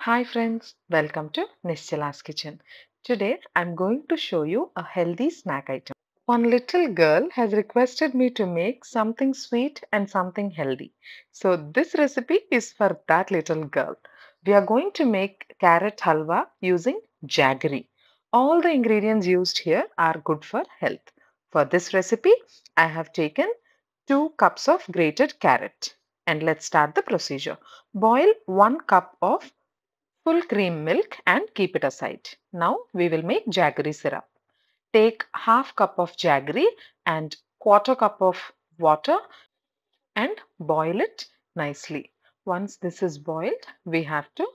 Hi friends, welcome to Nischala's Kitchen. Today I'm going to show you a healthy snack item. One little girl has requested me to make something sweet and something healthy. So this recipe is for that little girl. We are going to make carrot halwa using jaggery. All the ingredients used here are good for health. For this recipe, I have taken 2 cups of grated carrot. And let's start the procedure. Boil 1 cup of full cream milk and keep it aside. Now we will make jaggery syrup. Take half cup of jaggery and quarter cup of water and boil it nicely. Once this is boiled, we have to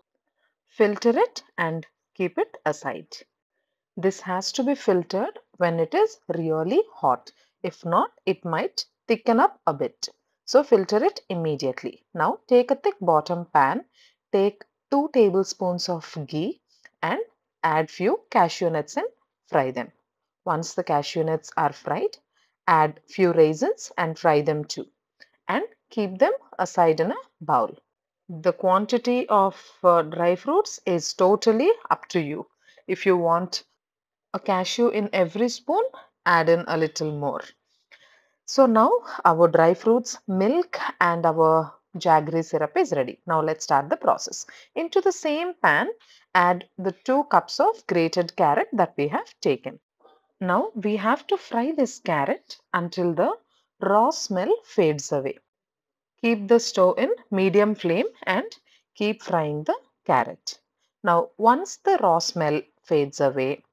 filter it and keep it aside. This has to be filtered when it is really hot. If not, it might thicken up a bit. So filter it immediately. Now take a thick bottom pan, take 2 tablespoons of ghee and add few cashew nuts and fry them. Once the cashew nuts are fried, add few raisins and fry them too. And keep them aside in a bowl. The quantity of dry fruits is totally up to you. If you want a cashew in every spoon, add in a little more. So now our dry fruits, milk and our jaggery syrup is ready. Now let's start the process. Into the same pan, add the 2 cups of grated carrot that we have taken. Now we have to fry this carrot until the raw smell fades away. Keep the stove in medium flame and keep frying the carrot. Now once the raw smell fades away,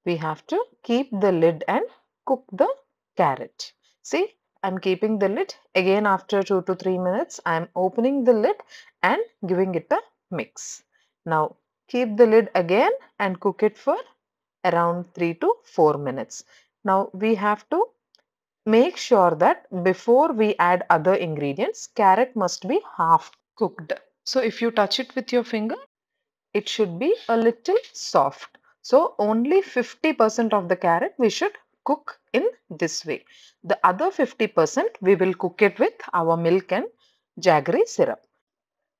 we have to keep the lid and cook the carrot. See, I'm keeping the lid. Again, after 2 to 3 minutes, I'm opening the lid and giving it a mix. Now, keep the lid again and cook it for around 3 to 4 minutes. Now, we have to make sure that before we add other ingredients, carrot must be half cooked. So, if you touch it with your finger, it should be a little soft. So only 50% of the carrot we should cook in this way. The other 50% we will cook it with our milk and jaggery syrup.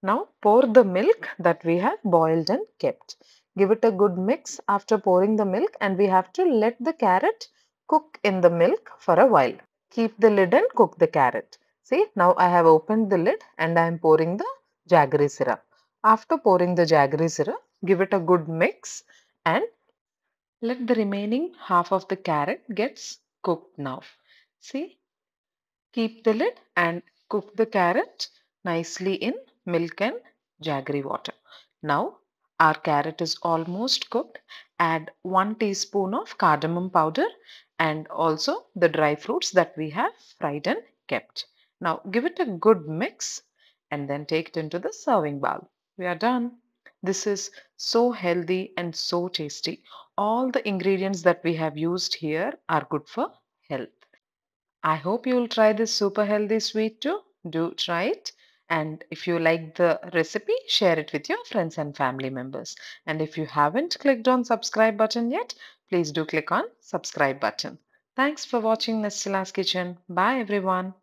Now pour the milk that we have boiled and kept. Give it a good mix after pouring the milk and we have to let the carrot cook in the milk for a while. Keep the lid and cook the carrot. See, now I have opened the lid and I am pouring the jaggery syrup. After pouring the jaggery syrup, give it a good mix and let the remaining half of the carrot gets cooked now. See, keep the lid and cook the carrot nicely in milk and jaggery water. Now our carrot is almost cooked. Add 1 teaspoon of cardamom powder and also the dry fruits that we have fried and kept. Now give it a good mix and then take it into the serving bowl. We are done. This is so healthy and so tasty. All the ingredients that we have used here are good for health. I hope you will try this super healthy sweet too. Do try it. And if you like the recipe, share it with your friends and family members. And if you haven't clicked on subscribe button yet, please do click on subscribe button. Thanks for watching Nestila's Kitchen. Bye everyone.